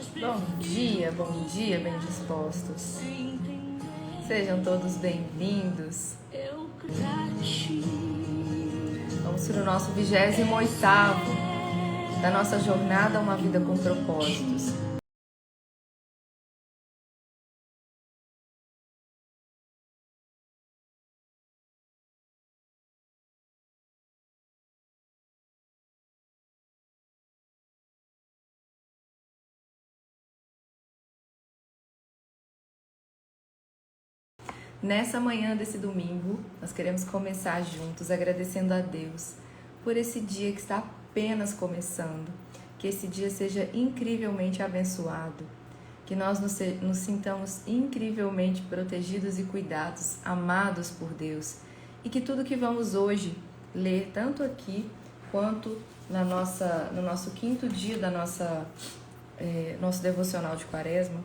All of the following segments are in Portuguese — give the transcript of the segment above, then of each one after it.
Bom dia, bem dispostos. Sejam todos bem-vindos. Vamos para o nosso 28º da nossa jornada Uma Vida com Propósitos. Nessa manhã desse domingo, nós queremos começar juntos agradecendo a Deus por esse dia que está apenas começando. Que esse dia seja incrivelmente abençoado, que nós nos sintamos incrivelmente protegidos e cuidados, amados por Deus, e que tudo que vamos hoje ler, tanto aqui quanto no nosso 5º dia da nosso devocional de Quaresma,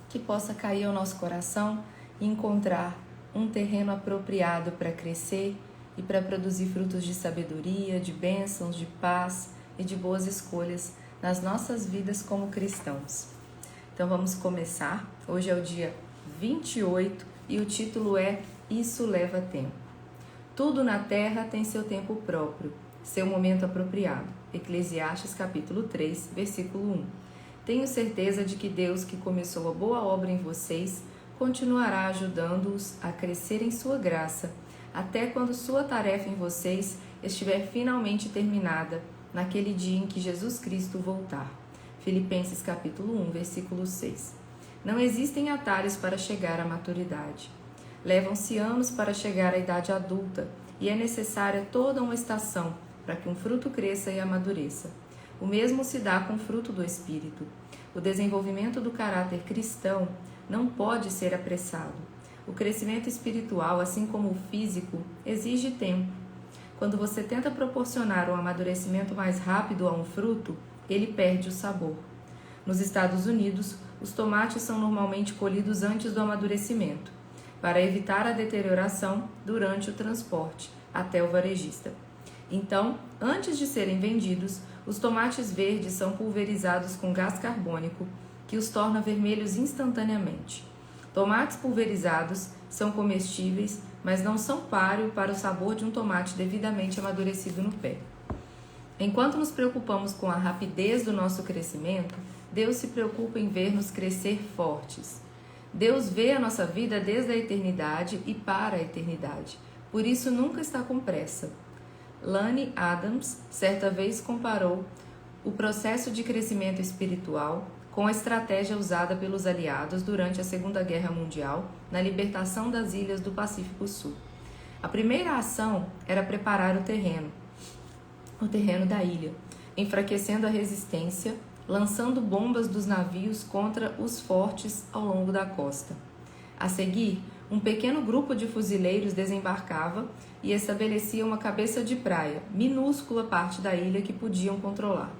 que possa cair ao nosso coração e encontrar um terreno apropriado para crescer e para produzir frutos de sabedoria, de bênçãos, de paz e de boas escolhas nas nossas vidas como cristãos. Então vamos começar. Hoje é o dia 28 e o título é Isso Leva Tempo. Tudo na terra tem seu tempo próprio, seu momento apropriado. Eclesiastes capítulo 3, versículo 1. Tenho certeza de que Deus, que começou a boa obra em vocês, continuará ajudando-os a crescer em sua graça, até quando sua tarefa em vocês estiver finalmente terminada, naquele dia em que Jesus Cristo voltar. Filipenses capítulo 1, versículo 6. Não existem atalhos para chegar à maturidade. Levam-se anos para chegar à idade adulta e é necessária toda uma estação para que um fruto cresça e amadureça. O mesmo se dá com o fruto do Espírito. O desenvolvimento do caráter cristão não pode ser apressado. O crescimento espiritual, assim como o físico, exige tempo. Quando você tenta proporcionar um amadurecimento mais rápido a um fruto, ele perde o sabor. Nos Estados Unidos, os tomates são normalmente colhidos antes do amadurecimento, para evitar a deterioração durante o transporte até o varejista. Então, antes de serem vendidos, os tomates verdes são pulverizados com gás carbônico, que os torna vermelhos instantaneamente. Tomates pulverizados são comestíveis, mas não são páreo para o sabor de um tomate devidamente amadurecido no pé. Enquanto nos preocupamos com a rapidez do nosso crescimento, Deus se preocupa em ver-nos crescer fortes. Deus vê a nossa vida desde a eternidade e para a eternidade, por isso nunca está com pressa. Lane Adams certa vez comparou o processo de crescimento espiritual com a estratégia usada pelos aliados durante a Segunda Guerra Mundial na libertação das ilhas do Pacífico Sul. A primeira ação era preparar o terreno da ilha, enfraquecendo a resistência, lançando bombas dos navios contra os fortes ao longo da costa. A seguir, um pequeno grupo de fuzileiros desembarcava e estabelecia uma cabeça de praia, minúscula parte da ilha que podiam controlar.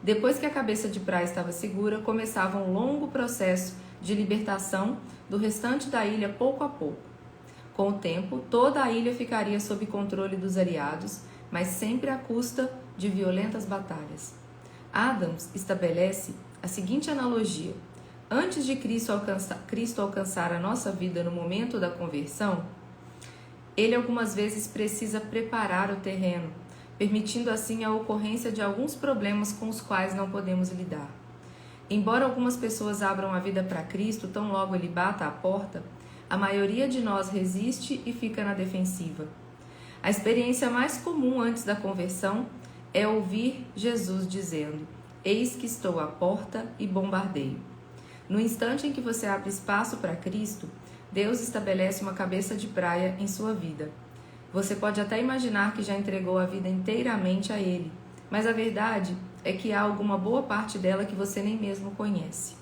Depois que a cabeça de praia estava segura, começava um longo processo de libertação do restante da ilha pouco a pouco. Com o tempo, toda a ilha ficaria sob controle dos aliados, mas sempre à custa de violentas batalhas. Adams estabelece a seguinte analogia: antes de Cristo alcançar a nossa vida no momento da conversão, ele algumas vezes precisa preparar o terreno, permitindo assim a ocorrência de alguns problemas com os quais não podemos lidar. Embora algumas pessoas abram a vida para Cristo tão logo ele bata à porta, a maioria de nós resiste e fica na defensiva. A experiência mais comum antes da conversão é ouvir Jesus dizendo: "Eis que estou à porta e bombardeio". No instante em que você abre espaço para Cristo, Deus estabelece uma cabeça de praia em sua vida. Você pode até imaginar que já entregou a vida inteiramente a Ele, mas a verdade é que há alguma boa parte dela que você nem mesmo conhece.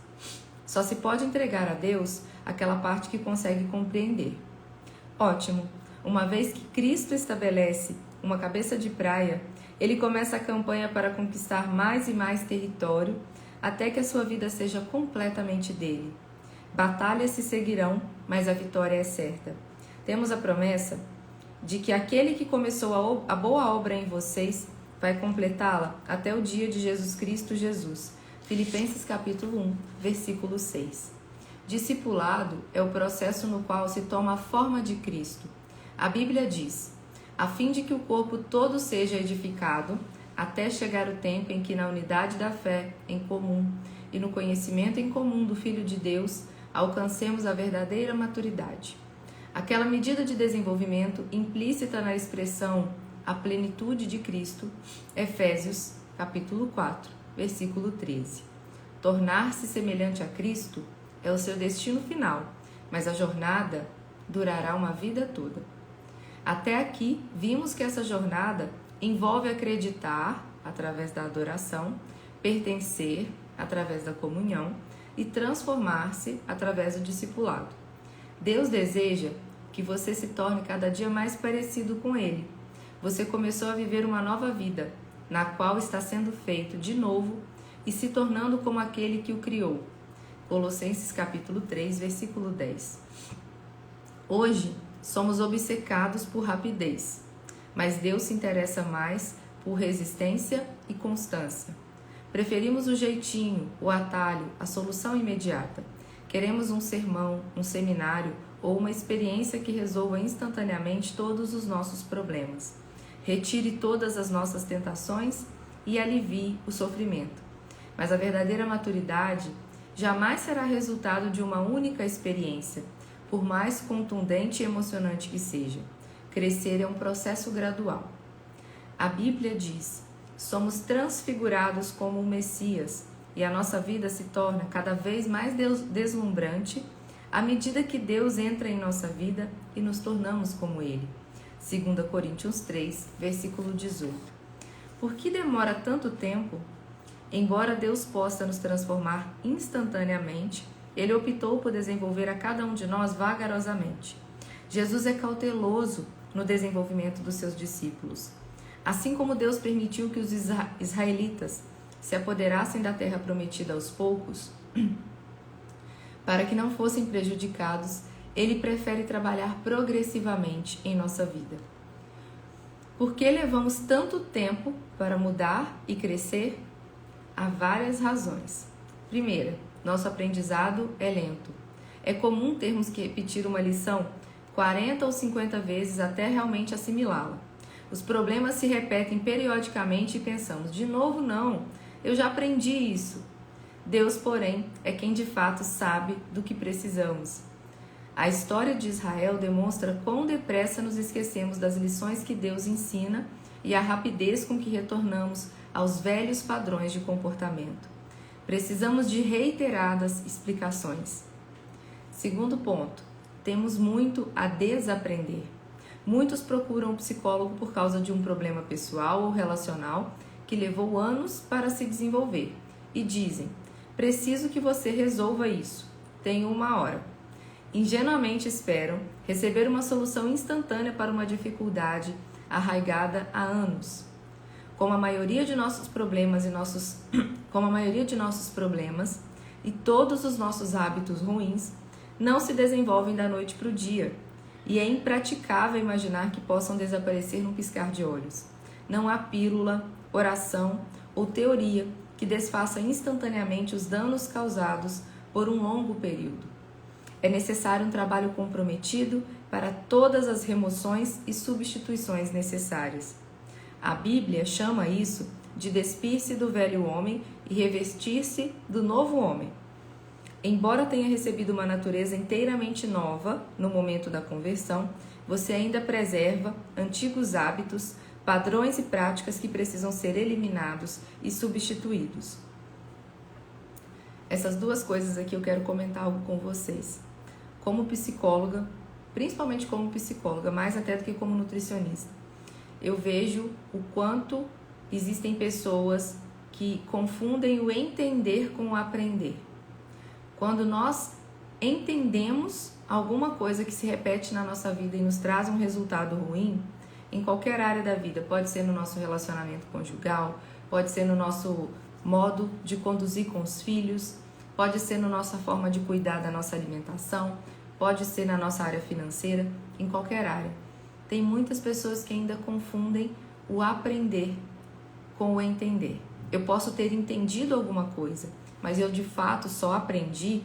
Só se pode entregar a Deus aquela parte que consegue compreender. Ótimo! Uma vez que Cristo estabelece uma cabeça de praia, Ele começa a campanha para conquistar mais e mais território, até que a sua vida seja completamente dele. Batalhas se seguirão, mas a vitória é certa. Temos a promessa de que aquele que começou a boa obra em vocês vai completá-la até o dia de Jesus Cristo Jesus. Filipenses capítulo 1, versículo 6. Discipulado é o processo no qual se toma a forma de Cristo. A Bíblia diz: a fim de que o corpo todo seja edificado, até chegar o tempo em que na unidade da fé em comum e no conhecimento em comum do Filho de Deus, alcancemos a verdadeira maturidade. Aquela medida de desenvolvimento implícita na expressão a plenitude de Cristo, Efésios capítulo 4, versículo 13. Tornar-se semelhante a Cristo é o seu destino final, mas a jornada durará uma vida toda. Até aqui, vimos que essa jornada envolve acreditar, através da adoração, pertencer, através da comunhão, e transformar-se através do discipulado. Deus deseja que você se torne cada dia mais parecido com Ele. Você começou a viver uma nova vida, na qual está sendo feito de novo e se tornando como aquele que o criou. Colossenses capítulo 3, versículo 10. Hoje, somos obcecados por rapidez, mas Deus se interessa mais por resistência e constância. Preferimos o jeitinho, o atalho, a solução imediata. Queremos um sermão, um seminário ou uma experiência que resolva instantaneamente todos os nossos problemas, retire todas as nossas tentações e alivie o sofrimento. Mas a verdadeira maturidade jamais será resultado de uma única experiência, por mais contundente e emocionante que seja. Crescer é um processo gradual. A Bíblia diz: somos transfigurados como o Messias e a nossa vida se torna cada vez mais deslumbrante à medida que Deus entra em nossa vida e nos tornamos como Ele. 2 Coríntios 3, versículo 18. Por que demora tanto tempo? Embora Deus possa nos transformar instantaneamente, Ele optou por desenvolver a cada um de nós vagarosamente. Jesus é cauteloso no desenvolvimento dos seus discípulos. Assim como Deus permitiu que os israelitas se apoderassem da terra prometida aos poucos, para que não fossem prejudicados, Ele prefere trabalhar progressivamente em nossa vida. Por que levamos tanto tempo para mudar e crescer? Há várias razões. Primeira, nosso aprendizado é lento. É comum termos que repetir uma lição 40 ou 50 vezes até realmente assimilá-la. Os problemas se repetem periodicamente e pensamos: de novo não, eu já aprendi isso. Deus, porém, é quem de fato sabe do que precisamos. A história de Israel demonstra quão depressa nos esquecemos das lições que Deus ensina e a rapidez com que retornamos aos velhos padrões de comportamento. Precisamos de reiteradas explicações. Segundo ponto, temos muito a desaprender. Muitos procuram um psicólogo por causa de um problema pessoal ou relacional que levou anos para se desenvolver e dizem: preciso que você resolva isso, tenho 1 hora. Ingenuamente esperam receber uma solução instantânea para uma dificuldade arraigada há anos. Como a maioria de nossos problemas e todos os nossos hábitos ruins não se desenvolvem da noite para o dia, e é impraticável imaginar que possam desaparecer num piscar de olhos. Não há pílula, oração ou teoria que desfaça instantaneamente os danos causados por um longo período. É necessário um trabalho comprometido para todas as remoções e substituições necessárias. A Bíblia chama isso de despir-se do velho homem e revestir-se do novo homem. Embora tenha recebido uma natureza inteiramente nova no momento da conversão, você ainda preserva antigos hábitos, padrões e práticas que precisam ser eliminados e substituídos. Essas duas coisas aqui eu quero comentar algo com vocês. Como psicóloga, principalmente como psicóloga, mais até do que como nutricionista, eu vejo o quanto existem pessoas que confundem o entender com o aprender. Quando nós entendemos alguma coisa que se repete na nossa vida e nos traz um resultado ruim, em qualquer área da vida, pode ser no nosso relacionamento conjugal, pode ser no nosso modo de conduzir com os filhos, pode ser na nossa forma de cuidar da nossa alimentação, pode ser na nossa área financeira, em qualquer área. Tem muitas pessoas que ainda confundem o aprender com o entender. eu posso ter entendido alguma coisa, mas eu de fato só aprendi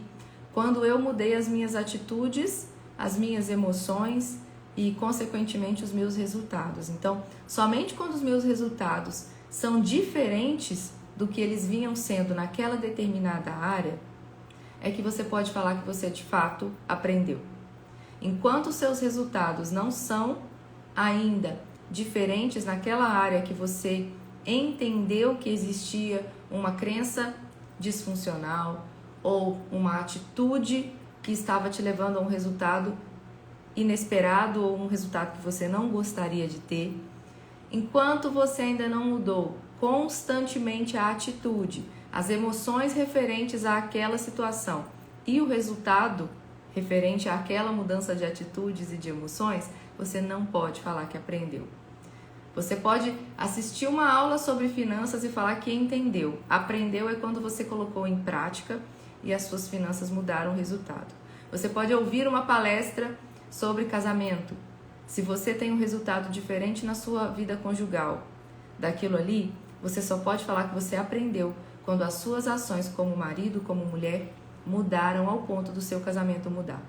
quando eu mudei as minhas atitudes, as minhas emoções e, consequentemente, os meus resultados. Então, somente quando os meus resultados são diferentes do que eles vinham sendo naquela determinada área, é que você pode falar que você de fato aprendeu. Enquanto os seus resultados não são ainda diferentes naquela área que você entendeu que existia uma crença disfuncional ou uma atitude que estava te levando a um resultado inesperado ou um resultado que você não gostaria de ter, enquanto você ainda não mudou constantemente a atitude, as emoções referentes àquela situação e o resultado referente àquela mudança de atitudes e de emoções, você não pode falar que aprendeu. Você pode assistir uma aula sobre finanças e falar que entendeu. Aprendeu é quando você colocou em prática e as suas finanças mudaram o resultado. Você pode ouvir uma palestra sobre casamento. Se você tem um resultado diferente na sua vida conjugal daquilo ali, você só pode falar que você aprendeu quando as suas ações como marido, como mulher, mudaram ao ponto do seu casamento mudar.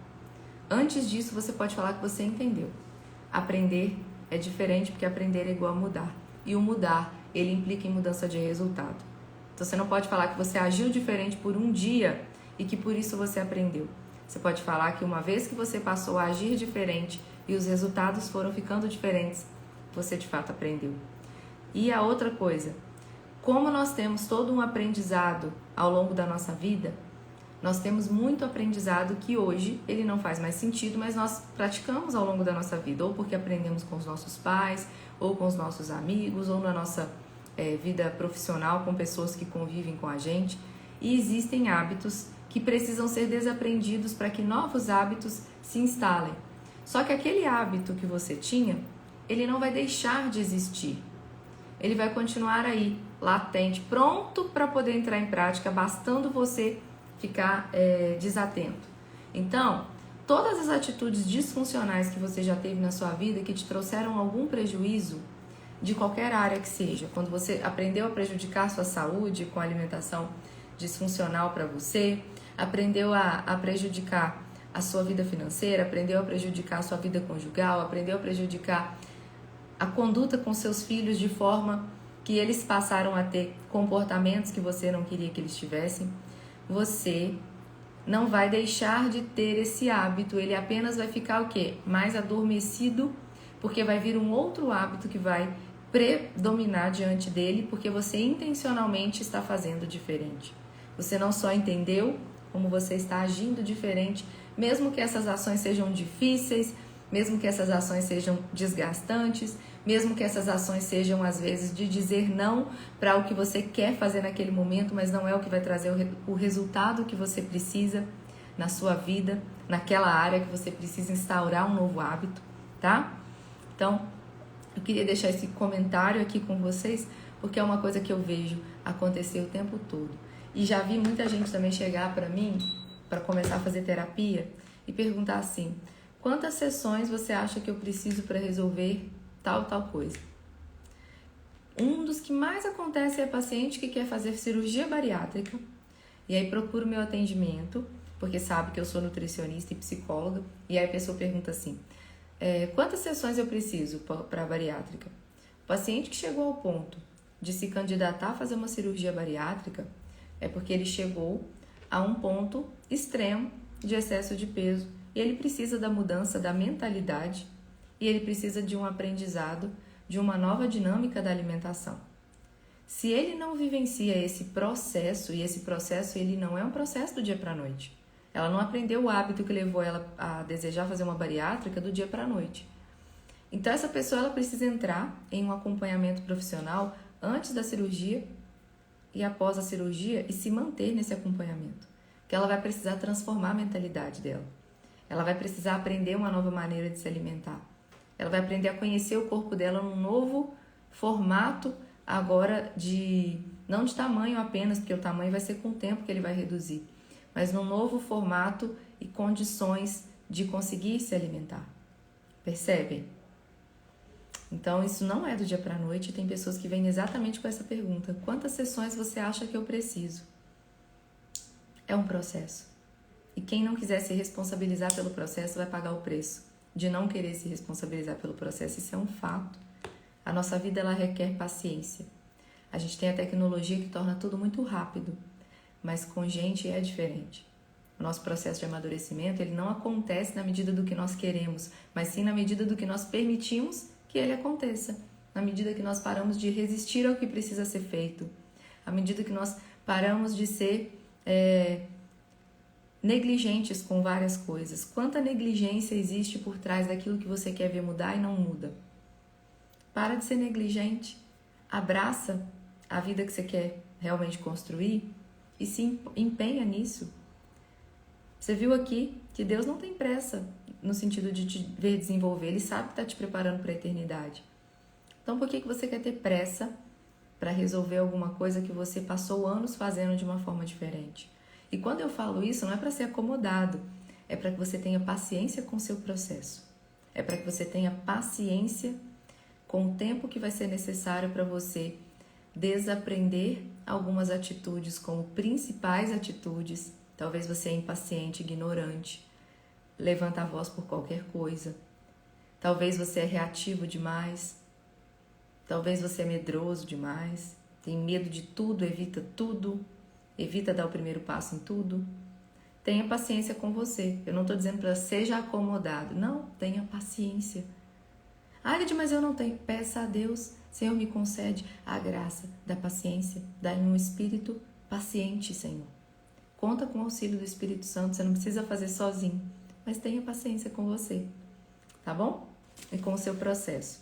Antes disso, você pode falar que você entendeu. Aprender é diferente porque aprender é igual a mudar. E o mudar, ele implica em mudança de resultado. Então você não pode falar que você agiu diferente por um dia e que por isso você aprendeu. Você pode falar que uma vez que você passou a agir diferente e os resultados foram ficando diferentes, você de fato aprendeu. E a outra coisa, como nós temos todo um aprendizado ao longo da nossa vida, nós temos muito aprendizado que hoje ele não faz mais sentido, mas nós praticamos ao longo da nossa vida, ou porque aprendemos com os nossos pais, ou com os nossos amigos, ou na nossa vida profissional com pessoas que convivem com a gente. E existem hábitos que precisam ser desaprendidos para que novos hábitos se instalem. Só que aquele hábito que você tinha, ele não vai deixar de existir. Ele vai continuar aí, latente, pronto para poder entrar em prática, bastando você ficar desatento. Então, todas as atitudes disfuncionais que você já teve na sua vida, que te trouxeram algum prejuízo, de qualquer área que seja, quando você aprendeu a prejudicar a sua saúde com a alimentação disfuncional para você, aprendeu a prejudicar a sua vida financeira, aprendeu a prejudicar a sua vida conjugal, aprendeu a prejudicar a conduta com seus filhos de forma que eles passaram a ter comportamentos que você não queria que eles tivessem, você não vai deixar de ter esse hábito, ele apenas vai ficar o quê? Mais adormecido, porque vai vir um outro hábito que vai predominar diante dele, porque você intencionalmente está fazendo diferente. Você não só entendeu como você está agindo diferente, mesmo que essas ações sejam difíceis, mesmo que essas ações sejam desgastantes, mesmo que essas ações sejam, às vezes, de dizer não para o que você quer fazer naquele momento, mas não é o que vai trazer o resultado que você precisa na sua vida, naquela área que você precisa instaurar um novo hábito, tá? Então, eu queria deixar esse comentário aqui com vocês, porque é uma coisa que eu vejo acontecer o tempo todo. E já vi muita gente também chegar para mim, para começar a fazer terapia, e perguntar assim: quantas sessões você acha que eu preciso para resolver tal coisa? Um dos que mais acontece é paciente que quer fazer cirurgia bariátrica, e aí procura o meu atendimento, porque sabe que eu sou nutricionista e psicóloga, e aí a pessoa pergunta assim: quantas sessões eu preciso para a bariátrica? O paciente que chegou ao ponto de se candidatar a fazer uma cirurgia bariátrica é porque ele chegou a um ponto extremo de excesso de peso e ele precisa da mudança da mentalidade e ele precisa de um aprendizado, de uma nova dinâmica da alimentação. Se ele não vivencia esse processo, e esse processo ele não é um processo do dia para a noite, ela não aprendeu o hábito que levou ela a desejar fazer uma bariátrica do dia para a noite. Então essa pessoa ela precisa entrar em um acompanhamento profissional antes da cirurgia e após a cirurgia e se manter nesse acompanhamento, que ela vai precisar transformar a mentalidade dela. Ela vai precisar aprender uma nova maneira de se alimentar. Ela vai aprender a conhecer o corpo dela num novo formato agora não de tamanho apenas, porque o tamanho vai ser com o tempo que ele vai reduzir, mas num novo formato e condições de conseguir se alimentar. Percebem? Então, isso não é do dia para a noite. Tem pessoas que vêm exatamente com essa pergunta: quantas sessões você acha que eu preciso? É um processo. E quem não quiser se responsabilizar pelo processo vai pagar o preço de não querer se responsabilizar pelo processo. Isso é um fato. A nossa vida, ela requer paciência. A gente tem a tecnologia que torna tudo muito rápido, mas com gente é diferente. O nosso processo de amadurecimento, ele não acontece na medida do que nós queremos, mas sim na medida do que nós permitimos que ele aconteça. Na medida que nós paramos de resistir ao que precisa ser feito. À medida que nós paramos de ser negligentes com várias coisas. Quanta negligência existe por trás daquilo que você quer ver mudar e não muda? Para de ser negligente. Abraça a vida que você quer realmente construir e se empenha nisso. Você viu aqui que Deus não tem pressa no sentido de te ver desenvolver. Ele sabe que está te preparando para a eternidade. Então, por que você quer ter pressa para resolver alguma coisa que você passou anos fazendo de uma forma diferente? E quando eu falo isso, não é para ser acomodado. É para que você tenha paciência com o seu processo. É para que você tenha paciência com o tempo que vai ser necessário para você desaprender algumas atitudes como principais atitudes. Talvez você é impaciente, ignorante, levanta a voz por qualquer coisa. Talvez você é reativo demais. Talvez você é medroso demais, tem medo de tudo, evita dar o primeiro passo em tudo. Tenha paciência com você. Eu não estou dizendo para seja acomodado. Não, tenha paciência. Lídia, mas eu não tenho. Peça a Deus, Senhor, me concede a graça da paciência. Dá-me um espírito paciente, Senhor. Conta com o auxílio do Espírito Santo, você não precisa fazer sozinho, mas tenha paciência com você, tá bom? E com o seu processo.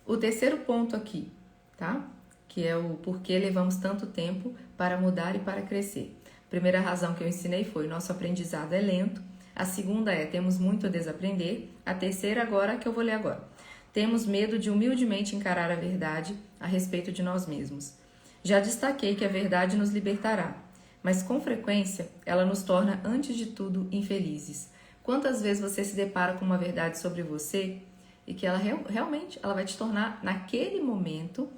O terceiro ponto aqui, tá? Que é o porquê levamos tanto tempo para mudar e para crescer. A primeira razão que eu ensinei foi: nosso aprendizado é lento. A segunda é: temos muito a desaprender. A terceira, agora, que eu vou ler agora: temos medo de humildemente encarar a verdade a respeito de nós mesmos. Já destaquei que a verdade nos libertará, mas com frequência ela nos torna, antes de tudo, infelizes. Quantas vezes você se depara com uma verdade sobre você e que ela realmente ela vai te tornar, naquele momento,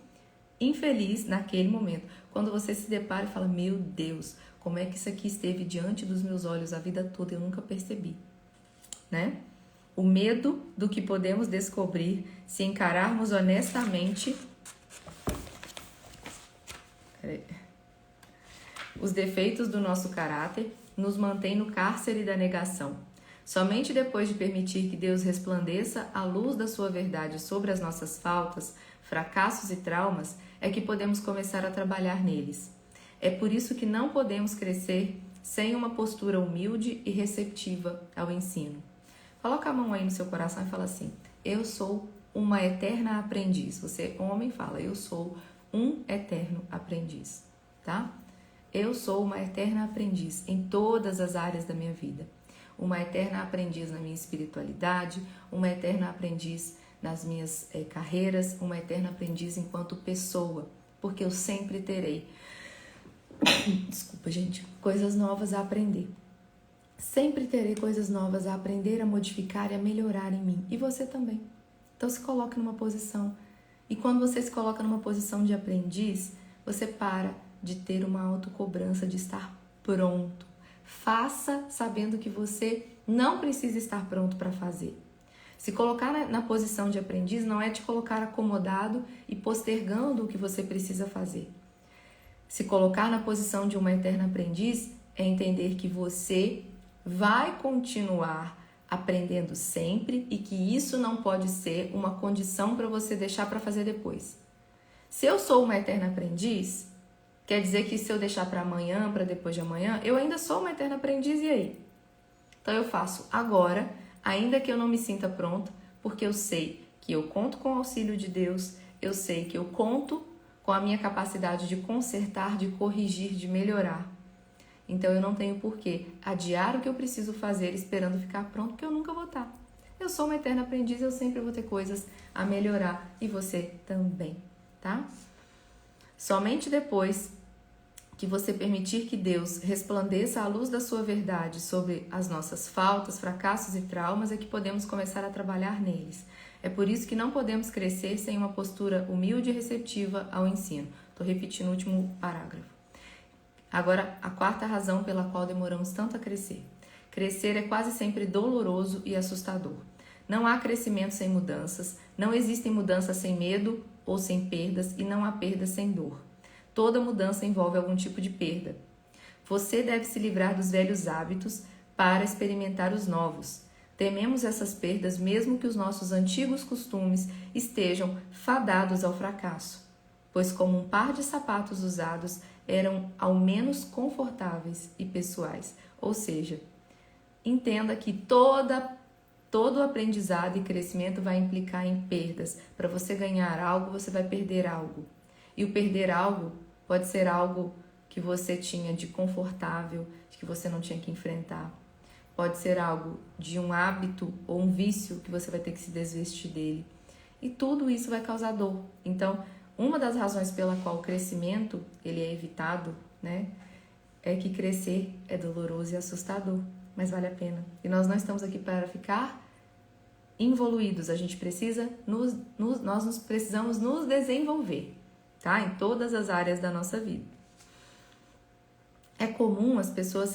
infeliz naquele momento. Quando você se depara e fala: meu Deus, como é que isso aqui esteve diante dos meus olhos a vida toda e eu nunca percebi, né? O medo do que podemos descobrir se encararmos honestamente os defeitos do nosso caráter nos mantém no cárcere da negação. Somente depois de permitir que Deus resplandeça a luz da sua verdade sobre as nossas faltas, fracassos e traumas, é que podemos começar a trabalhar neles. É por isso que não podemos crescer sem uma postura humilde e receptiva ao ensino. Coloca a mão aí no seu coração e fala assim: eu sou uma eterna aprendiz. Você, homem, fala: eu sou um eterno aprendiz, tá? Eu sou uma eterna aprendiz em todas as áreas da minha vida. Uma eterna aprendiz na minha espiritualidade, uma eterna aprendiz nas minhas carreiras, uma eterna aprendiz enquanto pessoa, porque eu sempre terei, desculpa gente, coisas novas a aprender. Sempre terei coisas novas a aprender, a modificar e a melhorar em mim. E você também. Então se coloque numa posição. E quando você se coloca numa posição de aprendiz, você para de ter uma autocobrança de estar pronto. Faça sabendo que você não precisa estar pronto para fazer. Se colocar na posição de aprendiz não é te colocar acomodado e postergando o que você precisa fazer. Se colocar na posição de uma eterna aprendiz é entender que você vai continuar aprendendo sempre e que isso não pode ser uma condição para você deixar para fazer depois. Se eu sou uma eterna aprendiz, quer dizer que se eu deixar para amanhã, para depois de amanhã, eu ainda sou uma eterna aprendiz, e aí? Então eu faço agora, ainda que eu não me sinta pronta, porque eu sei que eu conto com o auxílio de Deus, eu sei que eu conto com a minha capacidade de consertar, de corrigir, de melhorar. Então eu não tenho por que adiar o que eu preciso fazer esperando ficar pronto, porque eu nunca vou estar. Eu sou uma eterna aprendiz, eu sempre vou ter coisas a melhorar, e você também, tá? Somente depois que você permitir que Deus resplandeça a luz da sua verdade sobre as nossas faltas, fracassos e traumas é que podemos começar a trabalhar neles. É por isso que não podemos crescer sem uma postura humilde e receptiva ao ensino. Estou repetindo o último parágrafo. Agora, a quarta razão pela qual demoramos tanto a crescer. Crescer é quase sempre doloroso e assustador. Não há crescimento sem mudanças, não existem mudanças sem medo ou sem perdas e não há perdas sem dor. Toda mudança envolve algum tipo de perda. Você deve se livrar dos velhos hábitos para experimentar os novos. Tememos essas perdas mesmo que os nossos antigos costumes estejam fadados ao fracasso, pois como um par de sapatos usados eram ao menos confortáveis e pessoais. Ou seja, entenda que todo aprendizado e crescimento vai implicar em perdas. Para você ganhar algo, você vai perder algo. E o perder algo pode ser algo que você tinha de confortável, de que você não tinha que enfrentar. Pode ser algo de um hábito ou um vício que você vai ter que se desvestir dele. E tudo isso vai causar dor. Então, uma das razões pela qual o crescimento ele é evitado, né, é que crescer é doloroso e assustador, mas vale a pena. E nós não estamos aqui para ficar involuídos, a gente precisa nós precisamos nos desenvolver, tá? Em todas as áreas da nossa vida. É comum as pessoas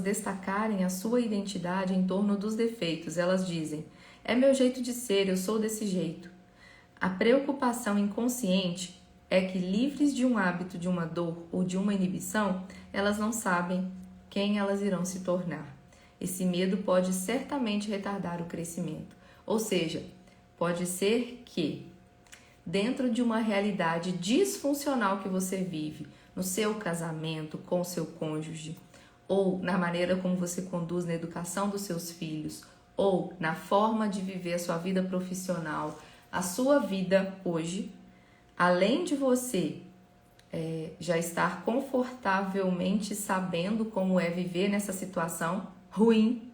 destacarem a sua identidade em torno dos defeitos. Elas dizem: é meu jeito de ser, eu sou desse jeito. A preocupação inconsciente é que, livres de um hábito, de uma dor ou de uma inibição, elas não sabem quem elas irão se tornar. Esse medo pode certamente retardar o crescimento. Ou seja, pode ser que, dentro de uma realidade disfuncional que você vive, no seu casamento, com o seu cônjuge, ou na maneira como você conduz na educação dos seus filhos, ou na forma de viver a sua vida profissional, a sua vida hoje, além de você já estar confortavelmente sabendo como é viver nessa situação ruim,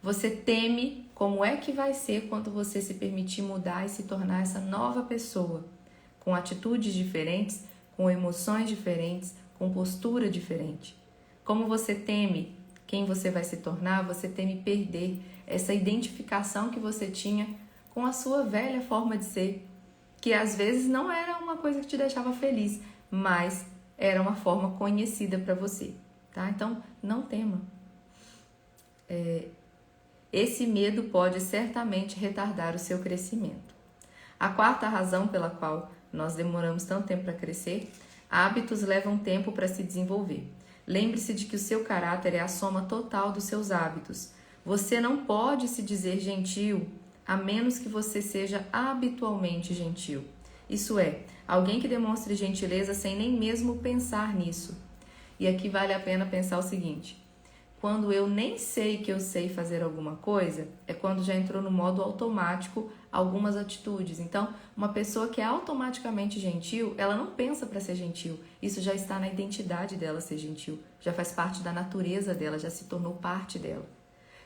você teme como é que vai ser quando você se permitir mudar e se tornar essa nova pessoa, com atitudes diferentes, com emoções diferentes, com postura diferente. Como você teme quem você vai se tornar, você teme perder essa identificação que você tinha com a sua velha forma de ser, que às vezes não era uma coisa que te deixava feliz, mas era uma forma conhecida para você, tá? Então, não tema. Esse medo pode certamente retardar o seu crescimento. A quarta razão pela qual nós demoramos tanto tempo para crescer: hábitos levam tempo para se desenvolver. Lembre-se de que o seu caráter é a soma total dos seus hábitos. Você não pode se dizer gentil a menos que você seja habitualmente gentil. Isso é, alguém que demonstre gentileza sem nem mesmo pensar nisso. E aqui vale a pena pensar o seguinte: quando eu nem sei que eu sei fazer alguma coisa, é quando já entrou no modo automático algumas atitudes. Então, uma pessoa que é automaticamente gentil, ela não pensa para ser gentil. Isso já está na identidade dela ser gentil, já faz parte da natureza dela, já se tornou parte dela.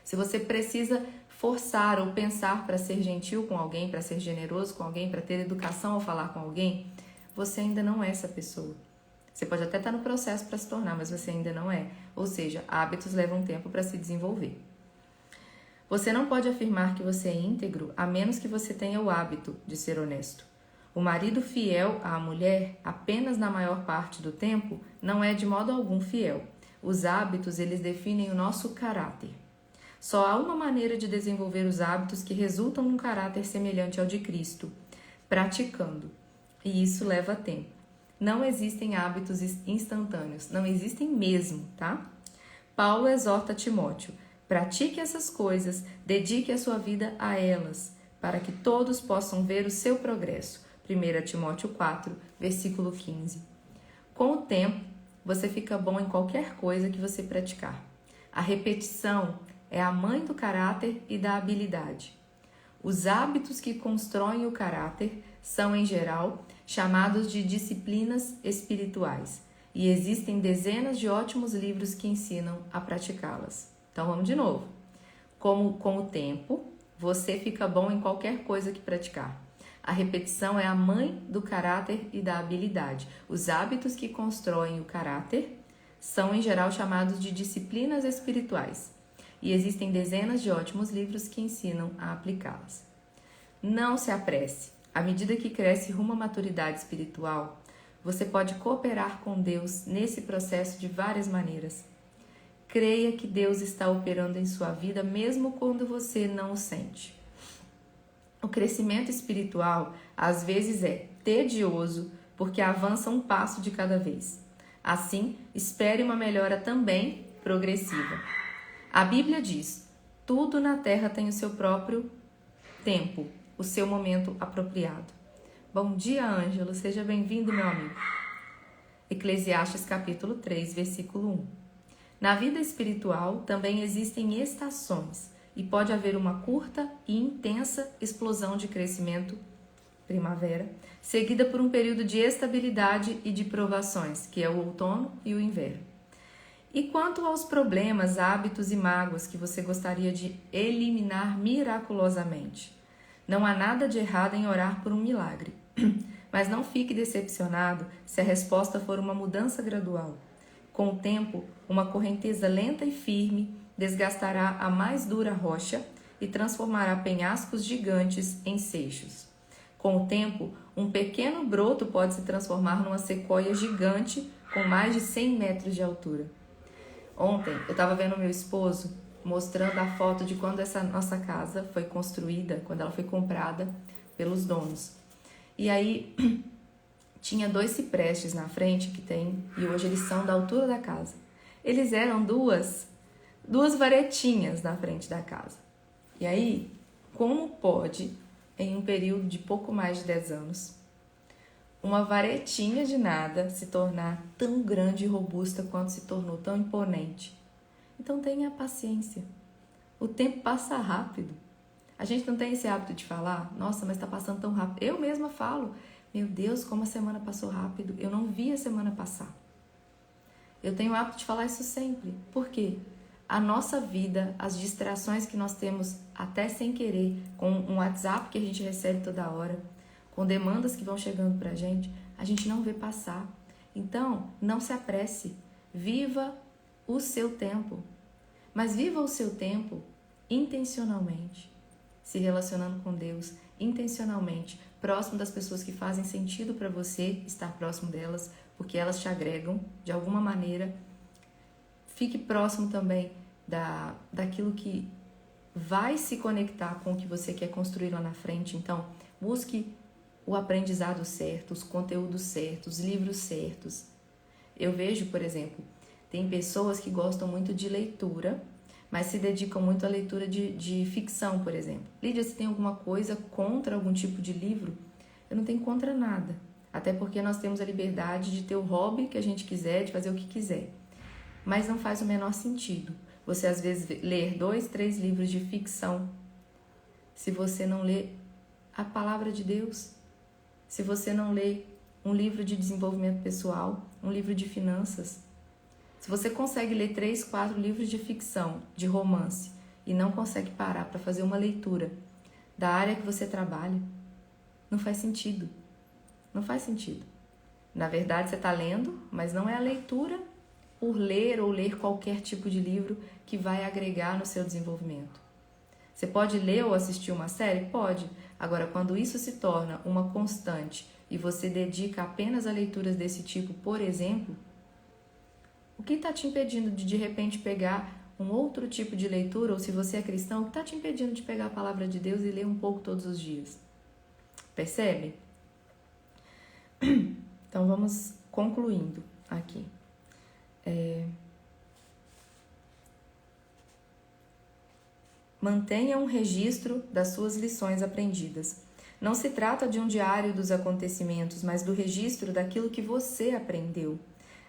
Se você precisa forçar ou pensar para ser gentil com alguém, para ser generoso com alguém, para ter educação ao falar com alguém, você ainda não é essa pessoa. Você pode até estar no processo para se tornar, mas você ainda não é. Ou seja, hábitos levam tempo para se desenvolver. Você não pode afirmar que você é íntegro a menos que você tenha o hábito de ser honesto. O marido fiel à mulher, apenas na maior parte do tempo, não é de modo algum fiel. Os hábitos, eles definem o nosso caráter. Só há uma maneira de desenvolver os hábitos que resultam num caráter semelhante ao de Cristo: praticando. E isso leva tempo. Não existem hábitos instantâneos, não existem mesmo, tá? Paulo exorta Timóteo: pratique essas coisas, dedique a sua vida a elas, para que todos possam ver o seu progresso. 1 Timóteo 4, versículo 15. Com o tempo, você fica bom em qualquer coisa que você praticar. A repetição é a mãe do caráter e da habilidade. Os hábitos que constroem o caráter são, em geral, chamados de disciplinas espirituais, e existem dezenas de ótimos livros que ensinam a praticá-las. Então vamos de novo. Com o tempo, você fica bom em qualquer coisa que praticar. A repetição é a mãe do caráter e da habilidade. Os hábitos que constroem o caráter são, em geral, chamados de disciplinas espirituais, e existem dezenas de ótimos livros que ensinam a aplicá-las. Não se apresse. À medida que cresce rumo à maturidade espiritual, você pode cooperar com Deus nesse processo de várias maneiras. Creia que Deus está operando em sua vida mesmo quando você não o sente. O crescimento espiritual às vezes é tedioso porque avança um passo de cada vez. Assim, espere uma melhora também progressiva. A Bíblia diz: tudo na terra tem o seu próprio tempo, o seu momento apropriado. Bom dia, Ângelo. Seja bem-vindo, meu amigo. Eclesiastes capítulo 3, versículo 1. Na vida espiritual também existem estações e pode haver uma curta e intensa explosão de crescimento, primavera, seguida por um período de estabilidade e de provações, que é o outono e o inverno. E quanto aos problemas, hábitos e mágoas que você gostaria de eliminar miraculosamente? Não há nada de errado em orar por um milagre, mas não fique decepcionado se a resposta for uma mudança gradual. Com o tempo, uma correnteza lenta e firme desgastará a mais dura rocha e transformará penhascos gigantes em seixos. Com o tempo, um pequeno broto pode se transformar numa sequoia gigante com mais de 100 metros de altura. Ontem, eu estava vendo meu esposo mostrando a foto de quando essa nossa casa foi construída, quando ela foi comprada pelos donos. E aí, tinha 2 ciprestes na frente que tem, e hoje eles são da altura da casa. Eles eram duas varetinhas na frente da casa. E aí, como pode, em um período de pouco mais de 10 anos, uma varetinha de nada se tornar tão grande e robusta quanto se tornou, tão imponente? Então tenha paciência. O tempo passa rápido. A gente não tem esse hábito de falar: nossa, mas está passando tão rápido. Eu mesma falo: meu Deus, como a semana passou rápido. Eu não vi a semana passar. Eu tenho o hábito de falar isso sempre. Por quê? A nossa vida, as distrações que nós temos até sem querer, com um WhatsApp que a gente recebe toda hora, com demandas que vão chegando pra gente, a gente não vê passar. Então, não se apresse. Viva o seu tempo. Mas viva o seu tempo intencionalmente, se relacionando com Deus, intencionalmente, próximo das pessoas que fazem sentido para você estar próximo delas, porque elas te agregam de alguma maneira. Fique próximo também daquilo que vai se conectar com o que você quer construir lá na frente. Então, busque o aprendizado certo, os conteúdos certos, os livros certos. Eu vejo, por exemplo, tem pessoas que gostam muito de leitura, mas se dedicam muito à leitura de ficção, por exemplo. Lídia, você tem alguma coisa contra algum tipo de livro? Eu não tenho contra nada. Até porque nós temos a liberdade de ter o hobby que a gente quiser, de fazer o que quiser. Mas não faz o menor sentido você, às vezes, ler 2, 3 livros de ficção se você não lê a palavra de Deus, se você não lê um livro de desenvolvimento pessoal, um livro de finanças. Se você consegue ler 3, 4 livros de ficção, de romance, e não consegue parar para fazer uma leitura da área que você trabalha, não faz sentido. Não faz sentido. Na verdade, você está lendo, mas não é a leitura por ler ou ler qualquer tipo de livro que vai agregar no seu desenvolvimento. Você pode ler ou assistir uma série? Pode. Agora, quando isso se torna uma constante e você dedica apenas a leituras desse tipo, por exemplo, o que está te impedindo de repente pegar um outro tipo de leitura? Ou se você é cristão, o que está te impedindo de pegar a palavra de Deus e ler um pouco todos os dias? Percebe? Então vamos concluindo aqui. Mantenha um registro das suas lições aprendidas. Não se trata de um diário dos acontecimentos, mas do registro daquilo que você aprendeu.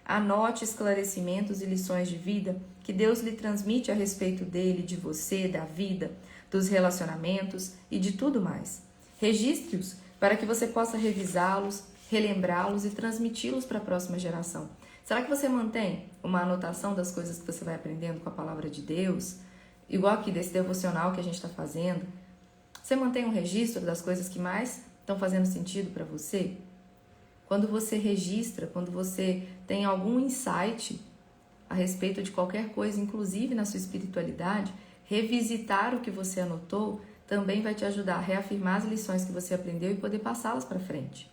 Anote esclarecimentos e lições de vida que Deus lhe transmite a respeito dele, de você, da vida, dos relacionamentos e de tudo mais. Registre-os para que você possa revisá-los, relembrá-los e transmiti-los para a próxima geração. Será que você mantém uma anotação das coisas que você vai aprendendo com a palavra de Deus? Igual aqui desse devocional que a gente está fazendo. Você mantém um registro das coisas que mais estão fazendo sentido para você? Quando você registra, quando você tem algum insight a respeito de qualquer coisa, inclusive na sua espiritualidade, revisitar o que você anotou também vai te ajudar a reafirmar as lições que você aprendeu e poder passá-las para frente.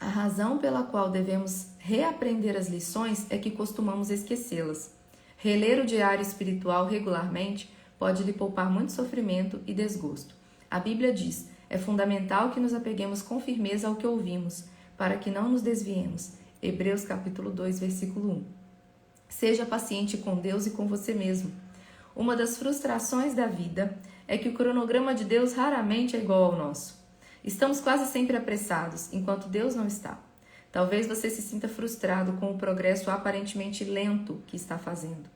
A razão pela qual devemos reaprender as lições é que costumamos esquecê-las. Reler o diário espiritual regularmente pode lhe poupar muito sofrimento e desgosto. A Bíblia diz: é fundamental que nos apeguemos com firmeza ao que ouvimos, para que não nos desviemos. Hebreus capítulo 2, versículo 1. Seja paciente com Deus e com você mesmo. Uma das frustrações da vida é que o cronograma de Deus raramente é igual ao nosso. Estamos quase sempre apressados, enquanto Deus não está. Talvez você se sinta frustrado com o progresso aparentemente lento que está fazendo.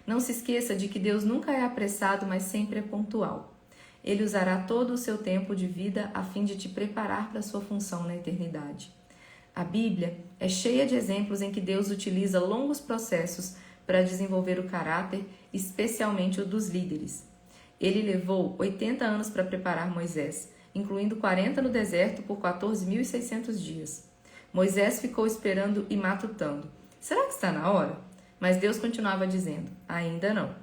Não se esqueça de que Deus nunca é apressado, mas sempre é pontual. Ele usará todo o seu tempo de vida a fim de te preparar para a sua função na eternidade. A Bíblia é cheia de exemplos em que Deus utiliza longos processos para desenvolver o caráter, especialmente o dos líderes. Ele levou 80 anos para preparar Moisés, incluindo 40 no deserto por 14.600 dias. Moisés ficou esperando e matutando. Será que está na hora? Mas Deus continuava dizendo: ainda não.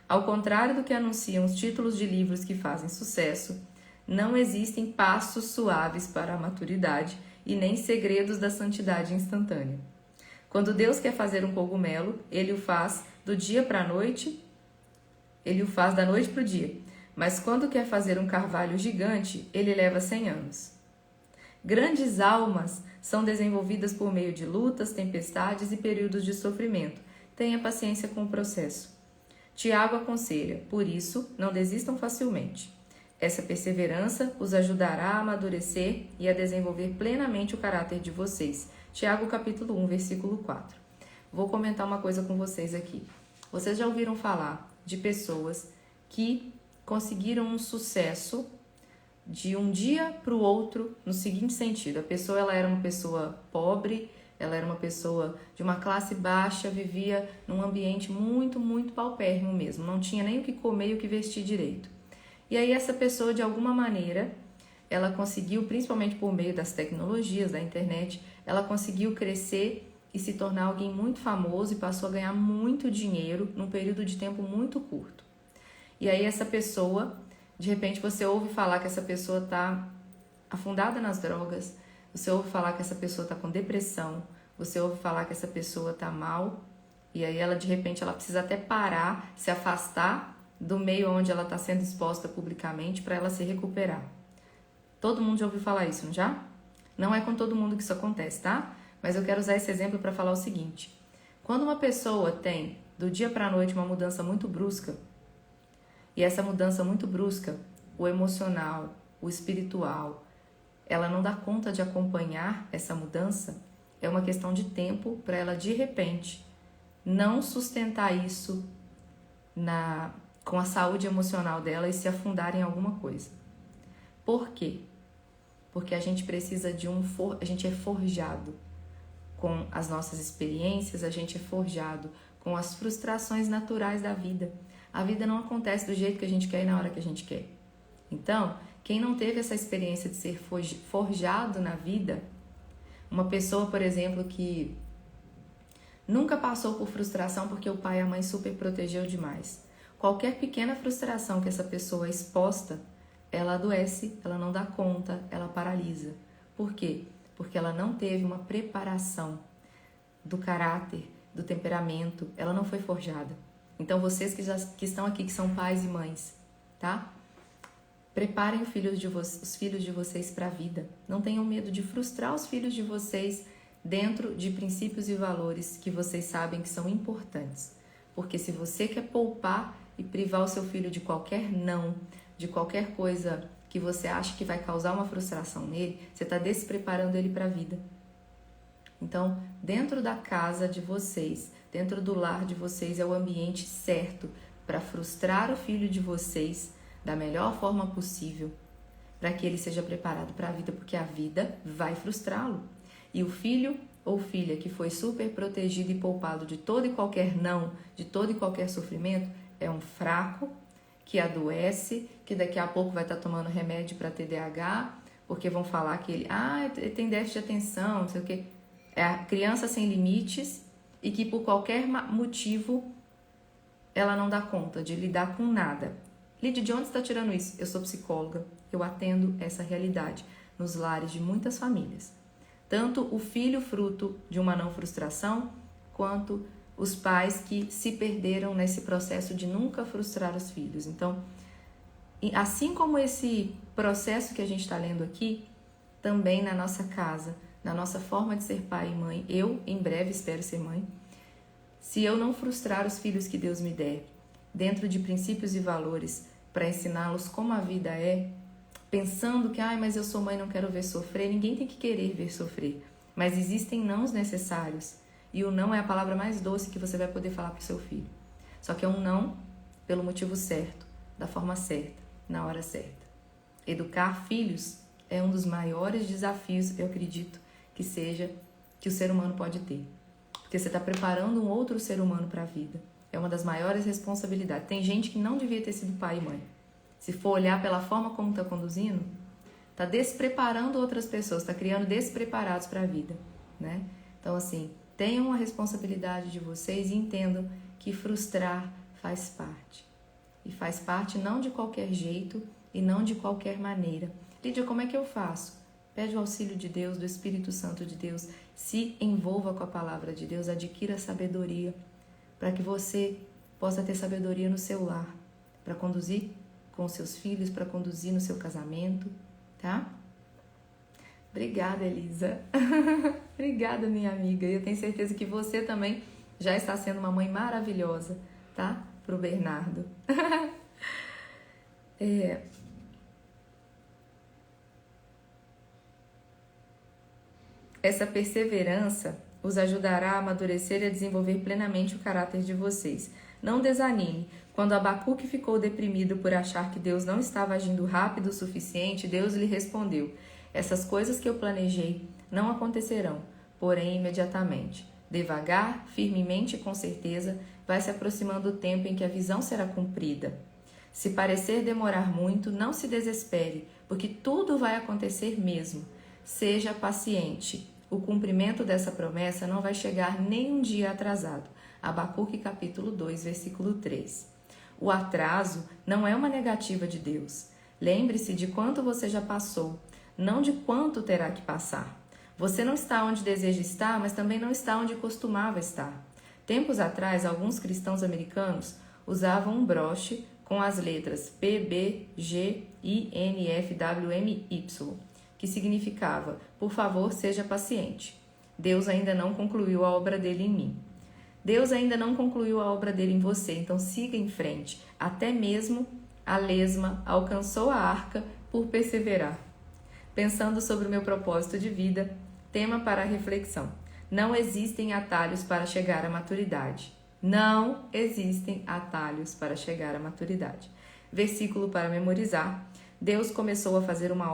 Ao contrário do que anunciam os títulos de livros que fazem sucesso, não existem passos suaves para a maturidade e nem segredos da santidade instantânea. Quando Deus quer fazer um cogumelo, Ele o faz do dia para a noite, Ele o faz da noite para o dia. Mas quando quer fazer um carvalho gigante, Ele leva 100 anos. Grandes almas são desenvolvidas por meio de lutas, tempestades e períodos de sofrimento. Tenha paciência com o processo. Tiago aconselha: por isso, não desistam facilmente. Essa perseverança os ajudará a amadurecer e a desenvolver plenamente o caráter de vocês. Tiago capítulo 1, versículo 4. Vou comentar uma coisa com vocês aqui. Vocês já ouviram falar de pessoas que conseguiram um sucesso de um dia para o outro no seguinte sentido: a pessoa ela era uma pessoa pobre, ela era uma pessoa de uma classe baixa, vivia num ambiente muito, muito paupérrimo mesmo, não tinha nem o que comer e o que vestir direito. E aí essa pessoa, de alguma maneira, ela conseguiu, principalmente por meio das tecnologias, da internet, ela conseguiu crescer e se tornar alguém muito famoso e passou a ganhar muito dinheiro num período de tempo muito curto. E aí essa pessoa, de repente você ouve falar que essa pessoa está afundada nas drogas, você ouve falar que essa pessoa está com depressão, você ouve falar que essa pessoa está mal, e aí ela de repente ela precisa até parar, se afastar do meio onde ela está sendo exposta publicamente para ela se recuperar. Todo mundo já ouviu falar isso, não já? Não é com todo mundo que isso acontece, tá? Mas eu quero usar esse exemplo para falar o seguinte: quando uma pessoa tem do dia para a noite uma mudança muito brusca, e essa mudança muito brusca, o emocional, o espiritual, ela não dá conta de acompanhar essa mudança, é uma questão de tempo para ela de repente não sustentar isso com a saúde emocional dela e se afundar em alguma coisa. Por quê? Porque a gente precisa a gente é forjado com as nossas experiências, a gente é forjado com as frustrações naturais da vida. A vida não acontece do jeito que a gente quer e na hora que a gente quer. Então, quem não teve essa experiência de ser forjado na vida, uma pessoa, por exemplo, que nunca passou por frustração porque o pai e a mãe super protegeu demais. Qualquer pequena frustração que essa pessoa é exposta, ela adoece, ela não dá conta, ela paralisa. Por quê? Porque ela não teve uma preparação do caráter, do temperamento, ela não foi forjada. Então, vocês que estão aqui, que são pais e mães, tá? Preparem os filhos de vocês para a vida. Não tenham medo de frustrar os filhos de vocês dentro de princípios e valores que vocês sabem que são importantes. Porque se você quer poupar e privar o seu filho de qualquer não, de qualquer coisa que você acha que vai causar uma frustração nele, você está despreparando ele para a vida. Então, dentro da casa de vocês, dentro do lar de vocês, é o ambiente certo para frustrar o filho de vocês da melhor forma possível, para que ele seja preparado para a vida, porque a vida vai frustrá-lo. E o filho ou filha que foi super protegido e poupado de todo e qualquer não, de todo e qualquer sofrimento, é um fraco, que adoece, que daqui a pouco vai estar tomando remédio para TDAH, porque vão falar que ele tem déficit de atenção, não sei o quê. É a criança sem limites e que por qualquer motivo ela não dá conta de lidar com nada. Lídia, de onde você está tirando isso? Eu sou psicóloga, eu atendo essa realidade nos lares de muitas famílias. Tanto o filho fruto de uma não frustração, quanto os pais que se perderam nesse processo de nunca frustrar os filhos. Então, assim como esse processo que a gente está lendo aqui, também na nossa casa, na nossa forma de ser pai e mãe, eu em breve espero ser mãe, se eu não frustrar os filhos que Deus me der, dentro de princípios e valores, para ensiná-los como a vida é, pensando que, mas eu sou mãe, não quero ver sofrer, ninguém tem que querer ver sofrer, mas existem nãos necessários, e o não é a palavra mais doce que você vai poder falar para o seu filho. Só que é um não pelo motivo certo, da forma certa, na hora certa. Educar filhos é um dos maiores desafios, eu acredito, que o ser humano pode ter. Porque você está preparando um outro ser humano para a vida. É uma das maiores responsabilidades. Tem gente que não devia ter sido pai e mãe. Se for olhar pela forma como está conduzindo, está despreparando outras pessoas, está criando despreparados para a vida, né? Então, assim, tenham a responsabilidade de vocês e entendam que frustrar faz parte. E faz parte não de qualquer jeito e não de qualquer maneira. Lídia, como é que eu faço? Pede o auxílio de Deus, do Espírito Santo de Deus. Se envolva com a palavra de Deus, adquira sabedoria, para que você possa ter sabedoria no seu lar, para conduzir com os seus filhos, para conduzir no seu casamento, tá? Obrigada, Elisa. Obrigada, minha amiga. Eu tenho certeza que você também já está sendo uma mãe maravilhosa, tá? Pro Bernardo. Essa perseverança os ajudará a amadurecer e a desenvolver plenamente o caráter de vocês. Não desanime. Quando Abacuque ficou deprimido por achar que Deus não estava agindo rápido o suficiente, Deus lhe respondeu: essas coisas que eu planejei não acontecerão, porém imediatamente. Devagar, firmemente e com certeza, vai se aproximando o tempo em que a visão será cumprida. Se parecer demorar muito, não se desespere, porque tudo vai acontecer mesmo. Seja paciente. O cumprimento dessa promessa não vai chegar nem um dia atrasado. Abacuque capítulo 2, versículo 3. O atraso não é uma negativa de Deus. Lembre-se de quanto você já passou, não de quanto terá que passar. Você não está onde deseja estar, mas também não está onde costumava estar. Tempos atrás, alguns cristãos americanos usavam um broche com as letras P, B, G, I, N, F, W, M, Y, que significava: por favor, seja paciente. Deus ainda não concluiu a obra dele em mim. Deus ainda não concluiu a obra dele em você, então siga em frente. Até mesmo a lesma alcançou a arca por perseverar. Pensando sobre o meu propósito de vida, tema para a reflexão: não existem atalhos para chegar à maturidade. Não existem atalhos para chegar à maturidade. Versículo para memorizar: Deus começou a fazer uma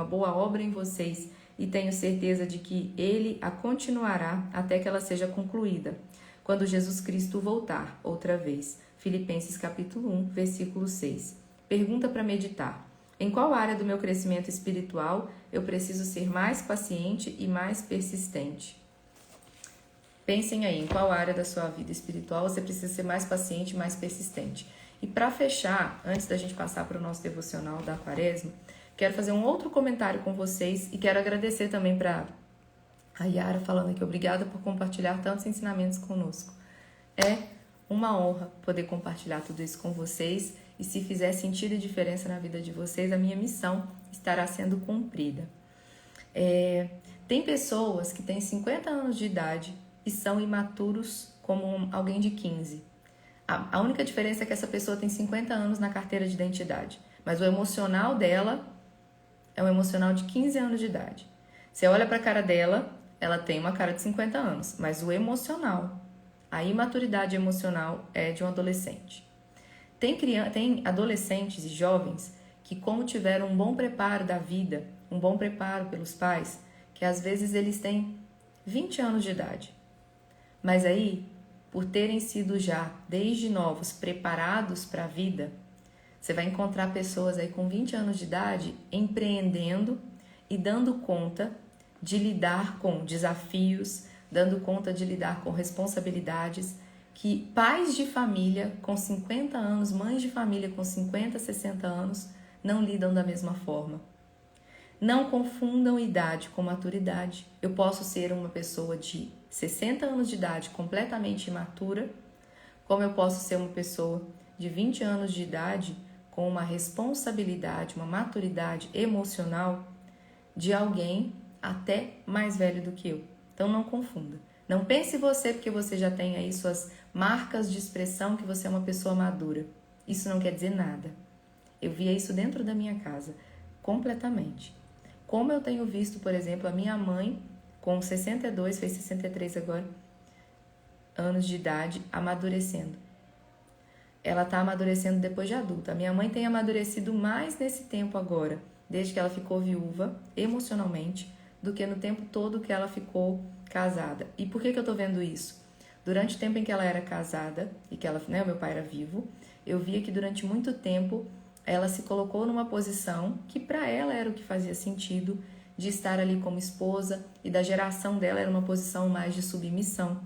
boa obra em vocês, e tenho certeza de que Ele a continuará até que ela seja concluída, quando Jesus Cristo voltar outra vez. Filipenses capítulo 1, versículo 6. Pergunta para meditar: em qual área do meu crescimento espiritual eu preciso ser mais paciente e mais persistente? Pensem aí, em qual área da sua vida espiritual você precisa ser mais paciente e mais persistente. E para fechar, antes da gente passar para o nosso devocional da Quaresma, quero fazer um outro comentário com vocês e quero agradecer também para a Yara falando aqui: obrigada por compartilhar tantos ensinamentos conosco. É uma honra poder compartilhar tudo isso com vocês, e se fizer sentido e diferença na vida de vocês, a minha missão estará sendo cumprida. Tem pessoas que têm 50 anos de idade e são imaturos como alguém de 15. A única diferença é que essa pessoa tem 50 anos na carteira de identidade, mas o emocional dela é um emocional de 15 anos de idade. Você olha para a cara dela, ela tem uma cara de 50 anos, mas o emocional, a imaturidade emocional é de um adolescente. Tem adolescentes e jovens que, como tiveram um bom preparo da vida, um bom preparo pelos pais, que às vezes eles têm 20 anos de idade. Mas aí, por terem sido já, desde novos, preparados para a vida, você vai encontrar pessoas aí com 20 anos de idade empreendendo e dando conta de lidar com desafios, dando conta de lidar com responsabilidades, que pais de família com 50 anos, mães de família com 50, 60 anos, não lidam da mesma forma. Não confundam idade com maturidade. Eu posso ser uma pessoa de 60 anos de idade completamente imatura, como eu posso ser uma pessoa de 20 anos de idade com uma responsabilidade, uma maturidade emocional de alguém até mais velho do que eu. Então não confunda. Não pense você, porque você já tem aí suas marcas de expressão, que você é uma pessoa madura. Isso não quer dizer nada. Eu via isso dentro da minha casa, completamente. Como eu tenho visto, por exemplo, a minha mãe, com 62, fez 63 agora, anos de idade, amadurecendo. Ela está amadurecendo depois de adulta. A minha mãe tem amadurecido mais nesse tempo agora, desde que ela ficou viúva, emocionalmente, do que no tempo todo que ela ficou casada. E por que eu tô vendo isso? Durante o tempo em que ela era casada e que ela, meu pai era vivo, eu via que durante muito tempo ela se colocou numa posição que para ela era o que fazia sentido, de estar ali como esposa, e da geração dela era uma posição mais de submissão.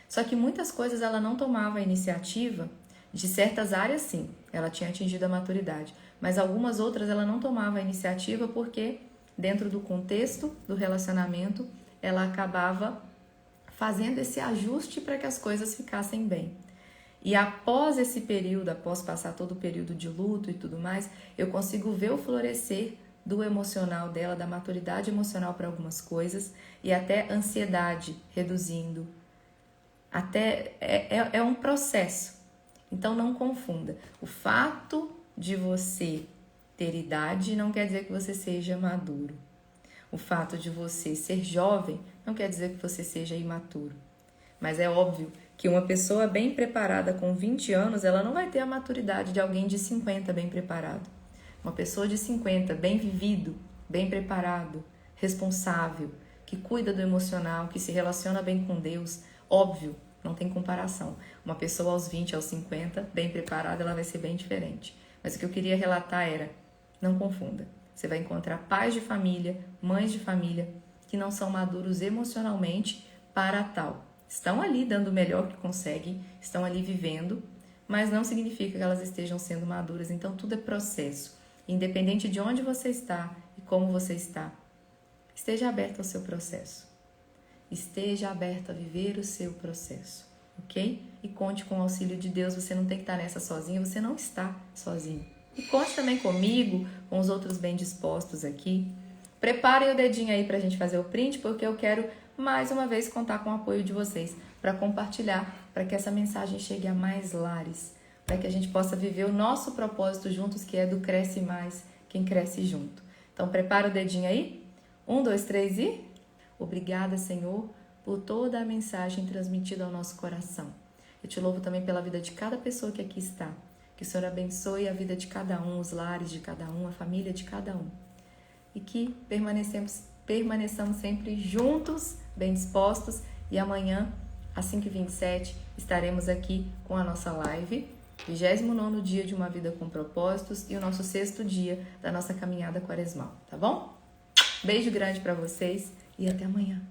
Só que muitas coisas ela não tomava a iniciativa, de certas áreas sim, ela tinha atingido a maturidade, mas algumas outras ela não tomava a iniciativa porque dentro do contexto do relacionamento, ela acabava fazendo esse ajuste para que as coisas ficassem bem. E após esse período, após passar todo o período de luto e tudo mais, eu consigo ver o florescer do emocional dela, da maturidade emocional para algumas coisas e até ansiedade reduzindo. Até é um processo. Então não confunda. O fato de você ter idade não quer dizer que você seja maduro. O fato de você ser jovem não quer dizer que você seja imaturo. Mas é óbvio que uma pessoa bem preparada com 20 anos, ela não vai ter a maturidade de alguém de 50 bem preparado. Uma pessoa de 50, bem vivido, bem preparado, responsável, que cuida do emocional, que se relaciona bem com Deus, óbvio, não tem comparação. Uma pessoa aos 20, aos 50, bem preparada, ela vai ser bem diferente. Mas o que eu queria relatar era, não confunda. Você vai encontrar pais de família, mães de família, que não são maduros emocionalmente para tal. Estão ali dando o melhor que conseguem, estão ali vivendo, mas não significa que elas estejam sendo maduras. Então tudo é processo. Independente de onde você está e como você está, esteja aberto ao seu processo. Esteja aberto a viver o seu processo, ok? E conte com o auxílio de Deus. Você não tem que estar nessa sozinho, você não está sozinho. E conte também comigo, com os outros bem dispostos aqui. Preparem o dedinho aí pra gente fazer o print, porque eu quero mais uma vez contar com o apoio de vocês para compartilhar, para que essa mensagem chegue a mais lares, para que a gente possa viver o nosso propósito juntos, que é do Cresce Mais, quem cresce junto. Então prepara o dedinho aí. 1, 2, 3 e... Obrigada, Senhor, por toda a mensagem transmitida ao nosso coração. Eu te louvo também pela vida de cada pessoa que aqui está. Que o Senhor abençoe a vida de cada um, os lares de cada um, a família de cada um. E que permaneçamos sempre juntos, bem dispostos. E amanhã, às 5h27, estaremos aqui com a nossa live, 29º dia de uma vida com propósitos e o nosso 6º dia da nossa caminhada quaresmal, tá bom? Beijo grande para vocês e até amanhã.